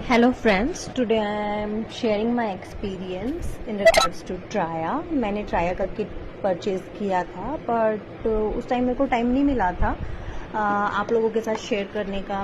Hello friends, today I am sharing my experience in regards to Traya। मैंने Traya का kit purchase किया था but उस time मेरे को टाइम नहीं मिला था आप लोगों के साथ शेयर करने का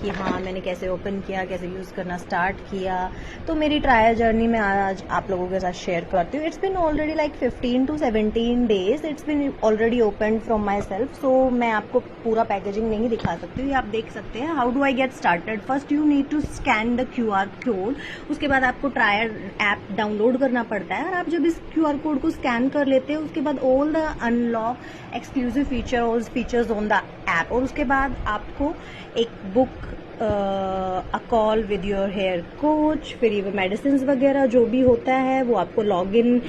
कि हाँ मैंने कैसे ओपन किया, कैसे यूज़ करना स्टार्ट किया। तो मेरी ट्राया जर्नी में आज आप लोगों के साथ शेयर करती हूँ। It's been already like 15 to 17 days, it's been already open from my self. So मैं आपको पूरा पैकेजिंग नहीं दिखा सकती हूँ, ये आप देख सकते हैं। How do I get started? First you need to scan the QR code. उसके बाद आपको ट्राया ऐप डाउनलोड करना पड़ता है और आप जब इस QR कोड को स्कैन कर लेते हैं उसके बाद all the unlock exclusive features on the app. और उसके बाद आपको एक book a call with your hair coach, फिर ये मेडिसिन वगैरह जो भी होता है वो आपको लॉग इन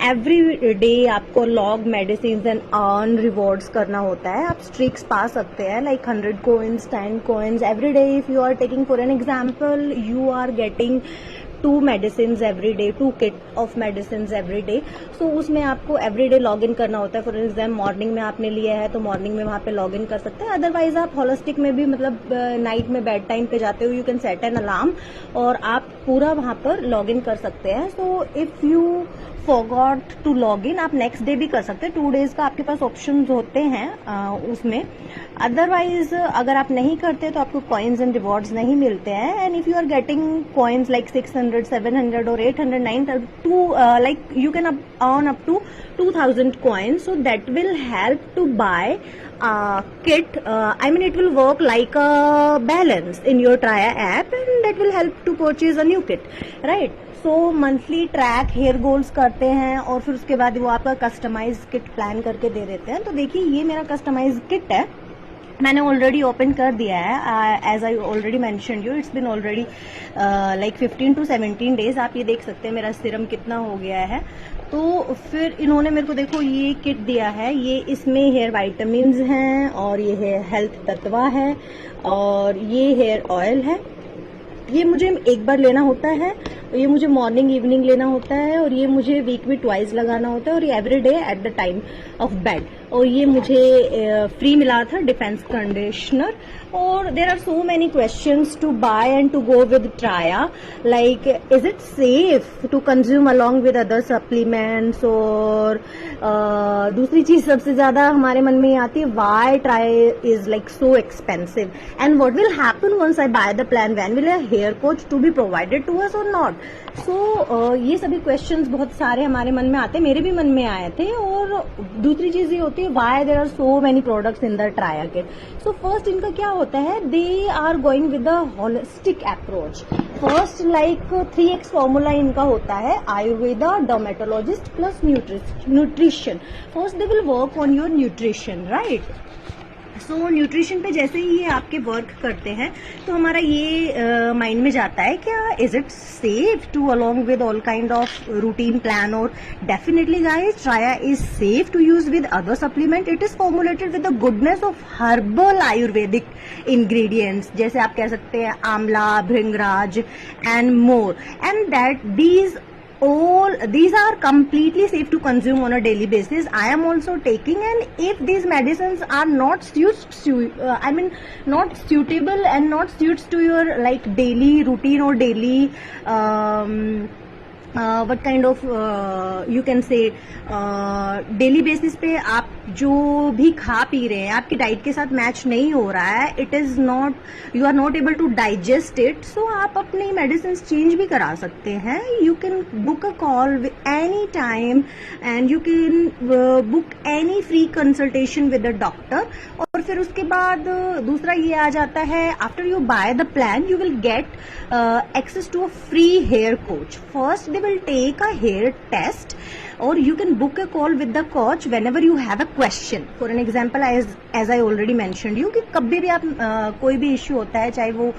एवरी डे, आपको log medicine and earn rewards करना होता है। आप स्ट्रिक्स पा सकते हैं like 100 coins, 10 coins every day. If you are taking for an example, you are getting 2 medicines every day, 2 kit of medicines every day। so उसमें आपको every day log in करना होता है। फॉर एग्जाम्पल मॉर्निंग में आपने लिया है तो मॉर्निंग में वहाँ पे लॉग इन कर सकते हैं। अदरवाइज आप होलिस्टिक में भी मतलब नाइट में बेड टाइम पे जाते हो, you can set an alarm और आप पूरा वहाँ पर लॉग इन कर सकते हैं। So if you forgot to log in, आप नेक्स्ट डे भी कर सकते हैं। 2 days का आपके पास ऑप्शन होते हैं उसमें। अदरवाइज अगर आप नहीं करते तो आपको कॉइन्स एंड रिवॉर्ड्स नहीं मिलते हैं। And if you are getting coins like 600, 700 और 800, 900 like you can earn up to 2000 coins, so that will help to buy kit। I mean it will work like a balance in your Traya app and that will help to purchase a new kit, right? So monthly track hair goals करते हैं और फिर उसके बाद वो आपका customise kit plan करके दे देते हैं। तो देखिए ये मेरा कस्टमाइज किट है, मैंने ऑलरेडी ओपन कर दिया है। As I already mention you, it's been already like 15 to 17 days. आप ये देख सकते हैं मेरा सीरम कितना हो गया है। तो फिर इन्होंने मेरे को देखो ये किट दिया है, ये इसमें हेयर वाइटामिन हैं और ये है हेल्थ तत्वा है और ये हेयर ऑयल है। ये मुझे एक बार लेना होता है, ये मुझे मॉर्निंग इवनिंग लेना होता है और ये मुझे वीक में ट्वाइस लगाना होता है और ये every day at the time of bed. और ये मुझे फ्री मिला था डिफेंस कंडीशनर। और there are so many questions to buy and to go with Traya, like is it safe to consume along with other supplements. और दूसरी चीज सबसे ज्यादा हमारे मन में आती है, why Traya is like so expensive and what will happen once I buy the plan, when will a hair coach to be provided to us और नॉट। सो ये सभी क्वेश्चंस बहुत सारे हमारे मन में आते हैं, मेरे भी मन में आए थे। और दूसरी चीज ये होती है, why there are so many products in the Traya kit. So first इनका क्या होता है, they are going with the holistic approach. First like 3x formula इनका होता है, Ayurveda, dermatologist plus nutrition. First they will work on your nutrition, right. So nutrition पे जैसे ही ये आपके वर्क करते हैं तो हमारा ये माइंड में जाता है, क्या is it safe to along with all kind of routine plan. और definitely guys, Traya is safe to use with other supplement. It is formulated with the goodness of herbal Ayurvedic ingredients, जैसे आप कह सकते हैं amla, Bhringraj and more. And that all these are completely safe to consume on a daily basis. I am also taking, and if these medicines are not not suitable and not suits to your like daily routine or daily what kind of you can say daily basis पे आप जो भी खा P रहे हैं आपकी diet के साथ मैच नहीं हो रहा है, it is not, you are not able to digest it. So आप अपनी मेडिसिन चेंज भी करा सकते हैं। You can book a call any time and you can book any free consultation with a doctor. और फिर उसके बाद दूसरा ये आ जाता है, after you buy the plan you will get access to a free hair coach. First they will take a hair test or you can book a call with the coach whenever you have a question। for an example, as I already mentioned you, कि कभी भी आप कोई भी issue होता है, चाहे वो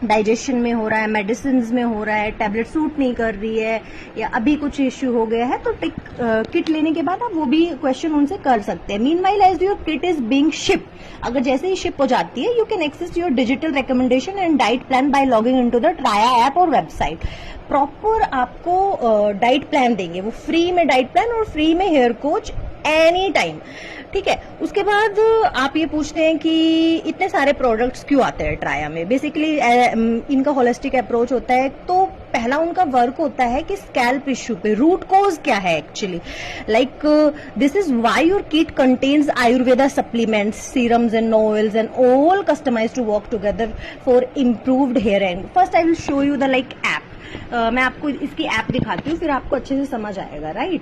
डाइजेशन में हो रहा है, मेडिसिन में हो रहा है, टैबलेट सूट नहीं कर रही है या अभी कुछ इश्यू हो गया है, तो किट लेने के बाद आप वो भी क्वेश्चन उनसे कर सकते हैं। Meanwhile as your kit is being ship, अगर जैसे ही शिप हो जाती है, you can access your digital recommendation and diet plan by logging into the Traya app और वेबसाइट। प्रॉपर आपको डाइट प्लान देंगे, वो फ्री में डाइट प्लान और फ्री में हेयर कोच एनी टाइम, ठीक है। उसके बाद आप ये पूछते हैं कि इतने सारे प्रोडक्ट्स क्यों आते हैं ट्राया में। बेसिकली इनका होलिस्टिक अप्रोच होता है। तो पहला उनका वर्क होता है कि स्कैल्प इश्यू पे रूट कॉज क्या है actually, like this is why your kit contains Ayurveda supplements, serums and oils and all customized to work together for improved hair and first I will show you the like app. मैं आपको इसकी app दिखाती हूँ, फिर आपको अच्छे से समझ आएगा, राइट।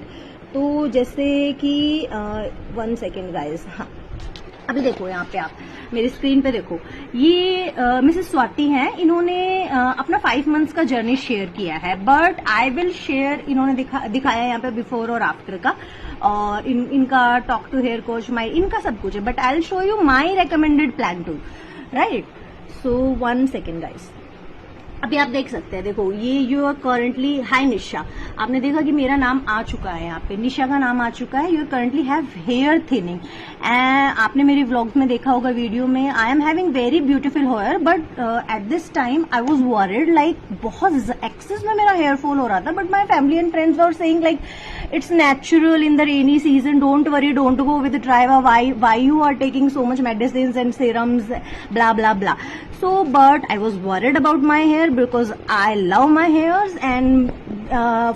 तो जैसे कि 1 सेकेंड गाइस, हाँ अभी देखो यहाँ पे आप मेरी स्क्रीन पे देखो, ये मिसेस स्वाति हैं। इन्होंने अपना 5 मंथ्स का जर्नी शेयर किया है, बट आई विल शेयर, इन्होंने दिखाया यहाँ पे बिफोर और आफ्टर का, और इनका talk to hair coach my, इनका सब कुछ है, but I will show you my recommended plan too, right. So 1 second guys, अभी आप देख सकते हैं, देखो ये you are currently, hi Nisha, आपने देखा कि मेरा नाम आ चुका है यहाँ पे, निशा का नाम आ चुका है। You are currently have hair thinning, आपने मेरे व्लॉग्स में देखा होगा, वीडियो में, I am having very beautiful hair, but at this time I was worried, like बहुत एक्सेस में मेरा हेयर फॉल हो रहा था, but my family and friends were saying like it's natural in the rainy season, don't worry, don't go with Traya, why you are taking so much medicine and serums, blah blah blah. So, but I was worried about my hair because I love my hairs, and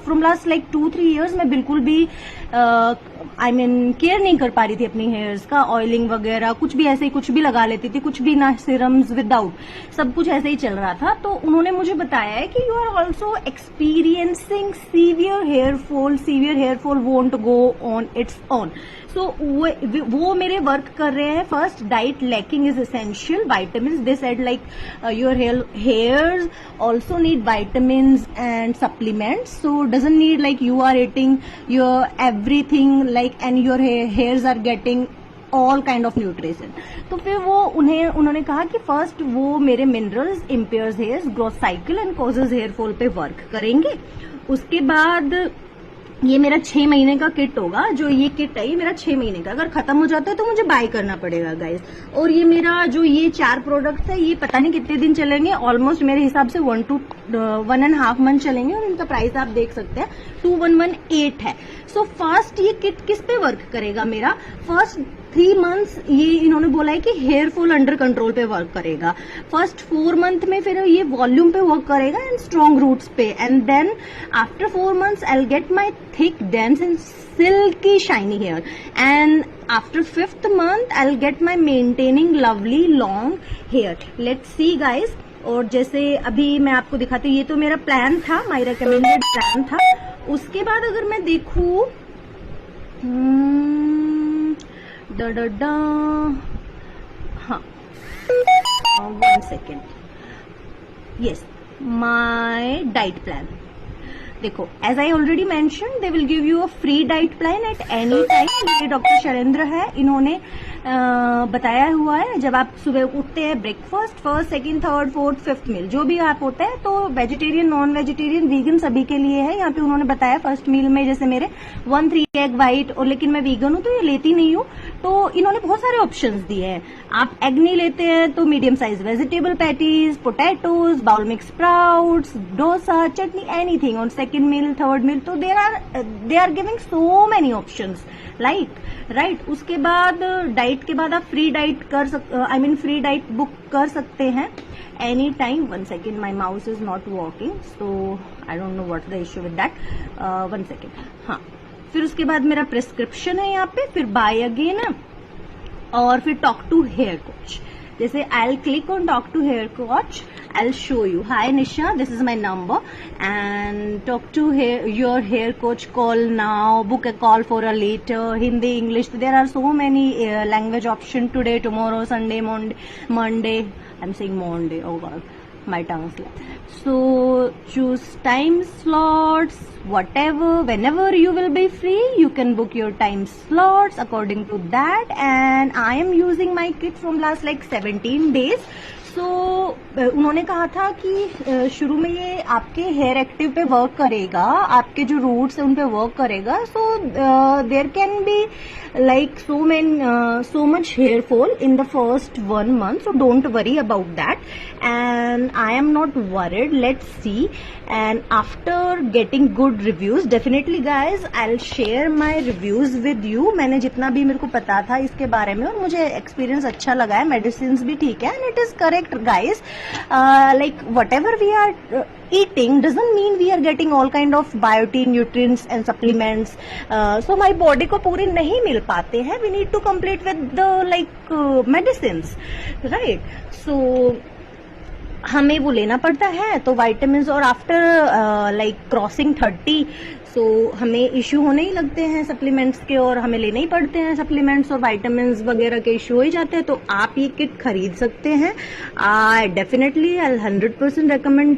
from last like 2-3 years मैं बिल्कुल भी care नहीं कर पा रही थी अपनी hairs का, ऑयलिंग वगैरह कुछ भी ऐसे ही कुछ भी लगा लेती थी, कुछ भी ना, सीरम्स विदाउट, सब कुछ ऐसे ही चल रहा था। तो उन्होंने मुझे बताया है कि you are also experiencing severe hair fall won't go on it's on. So वो मेरे वर्क कर रहे हैं। First, diet lacking is essential, vitamin, they said like your hairs also need vitamin and supplements, so doesn't need like you are eating your everything like and your hairs are getting all kind of nutrition. तो फिर वो उन्होंने कहा कि first वो मेरे minerals, impairs hairs, growth cycle and causes hair fall पे work करेंगे। उसके बाद ये मेरा 6 महीने का किट होगा, जो ये किट है ये मेरा 6 महीने का, अगर खत्म हो जाता है तो मुझे बाय करना पड़ेगा गाइस। और ये मेरा जो ये 4 प्रोडक्ट्स है, ये पता नहीं कितने दिन चलेंगे, ऑलमोस्ट मेरे हिसाब से 1 to 1.5 मंथ चलेंगे, और इनका प्राइस आप देख सकते हैं 2118 है। सो फर्स्ट ये किट किस पे वर्क करेगा मेरा, फर्स्ट 3 मंथ्स ये इन्होंने बोला है कि हेयर फॉल अंडर कंट्रोल पे वर्क करेगा, फर्स्ट 4 मंथ में फिर ये वॉल्यूम पे वर्क करेगा एंड स्ट्रॉन्ग रूट्स पे, and then after 4 months I will get my thick dense and silky shiny hair, and after 5th month I will get my maintaining lovely long hair. Let's see guys. और जैसे अभी मैं आपको दिखाती हूँ, ये तो मेरा प्लान था, माई रिकमेंडेड प्लान था। उसके बाद अगर मैं देखूं हाँ 1 second, yes, my diet plan देखो, as I already mention, they will give you a free diet plan at any time. ये डॉक्टर शैलेंद्र है, इन्होंने बताया हुआ है, जब आप सुबह उठते हैं, breakfast, first, second, third, fourth, 5th मील जो भी आप होता है, तो वेजिटेरियन, नॉन वेजिटेरियन, वीगन सभी के लिए है। यहाँ पे उन्होंने बताया फर्स्ट मील में जैसे मेरे 1-3 एग व्हाइट, और लेकिन मैं वीगन हूँ तो ये लेती नहीं हूँ, तो इन्होंने बहुत सारे ऑप्शंस दिए हैं। आप एग नहीं लेते हैं तो medium size vegetable patties, potatoes, bowl mix sprouts, dosa, chutney, anything. और सेकंड मील, थर्ड मील, तो they are giving so many options like, right. उसके बाद डाइट के बाद आप free diet free diet book कर सकते हैं any time. 1 second, my mouse is not working, so I don't know what the issue with that. 1 second, हाँ। फिर उसके बाद मेरा प्रिस्क्रिप्शन है यहाँ पे, फिर बाय अगेन, और फिर टॉक टू हेयर कोच। जैसे I will click on talk to hair coach, I will show you, hi Nisha, this is my number and talk to your hair coach, call now, book a call for a later, Hindi, English, there are so many language option, today, tomorrow, Sunday, Monday, I am saying Monday, oh god, my tongue slip. So choose time slots, whatever, whenever you will be free, you can book your time slots according to that. And I am using my kit from last like 17 days. सो उन्होंने कहा था कि शुरू में ये आपके hair active पे work करेगा, आपके जो रूट्स है उन पे वर्क करेगा। So there can be like so much hair fall in the first 1 month, so don't worry about that. And I am not worried. Let's see. And after getting good reviews, definitely guys, I'll share my reviews with you. मैंने जितना भी मेरे को पता था इसके बारे में और मुझे एक्सपीरियंस अच्छा लगा है, मेडिसिन भी ठीक है, and it is correct guys. Like whatever we are eating doesn't mean we are getting all kind of biotin, nutrients and supplements. So my body को पूरे नहीं मिल पाते हैं. We need to complete with the like medicines, right? So हमें वो लेना पड़ता है तो वाइटामिन, और आफ्टर लाइक क्रॉसिंग 30 सो हमें इश्यू होने ही लगते हैं सप्लीमेंट्स के, और हमें लेने ही पड़ते हैं सप्लीमेंट्स और वाइटामिन वगैरह के इश्यू हो ही जाते हैं. तो आप ये किट खरीद सकते हैं. I definitely I 100% recommend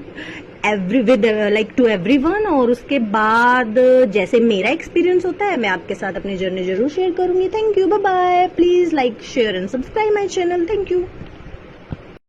to everyone. और उसके बाद जैसे मेरा एक्सपीरियंस होता है मैं आपके साथ अपनी जर्नी जरूर शेयर करूंगी. Thank you, bye bye. Please like, share and subscribe my channel. Thank you.